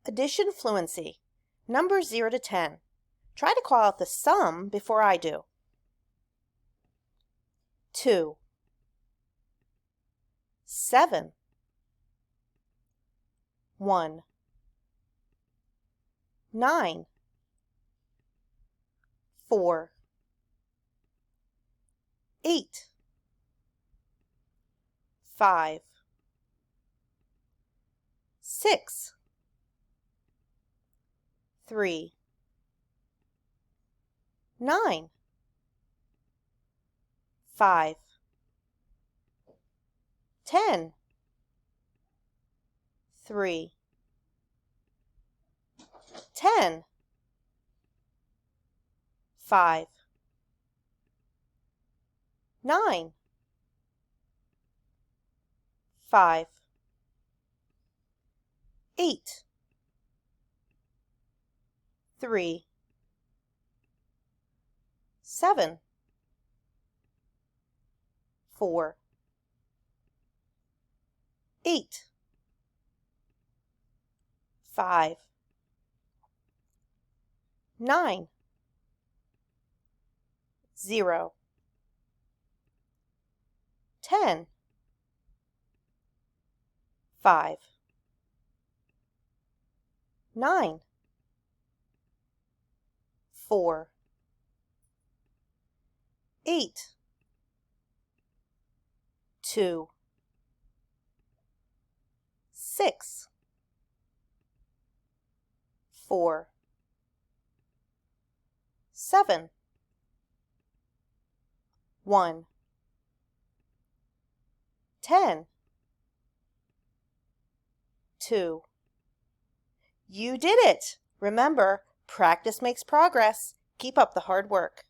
Addition fluency. Numbers 0 to 10. Try to call out the sum before I do. 2, 7, 1, 9, 4, 8, 5, 6, 3, 9, 5, 10, 3, 10, 5, 9, 5, 8, 3, 7, 4, 8, 5, 9, 0, 10, 5, 9, 4, 8, 2, 6, 4, 7, 1, 10, 2. You did it! Remember, practice makes progress. Keep up the hard work.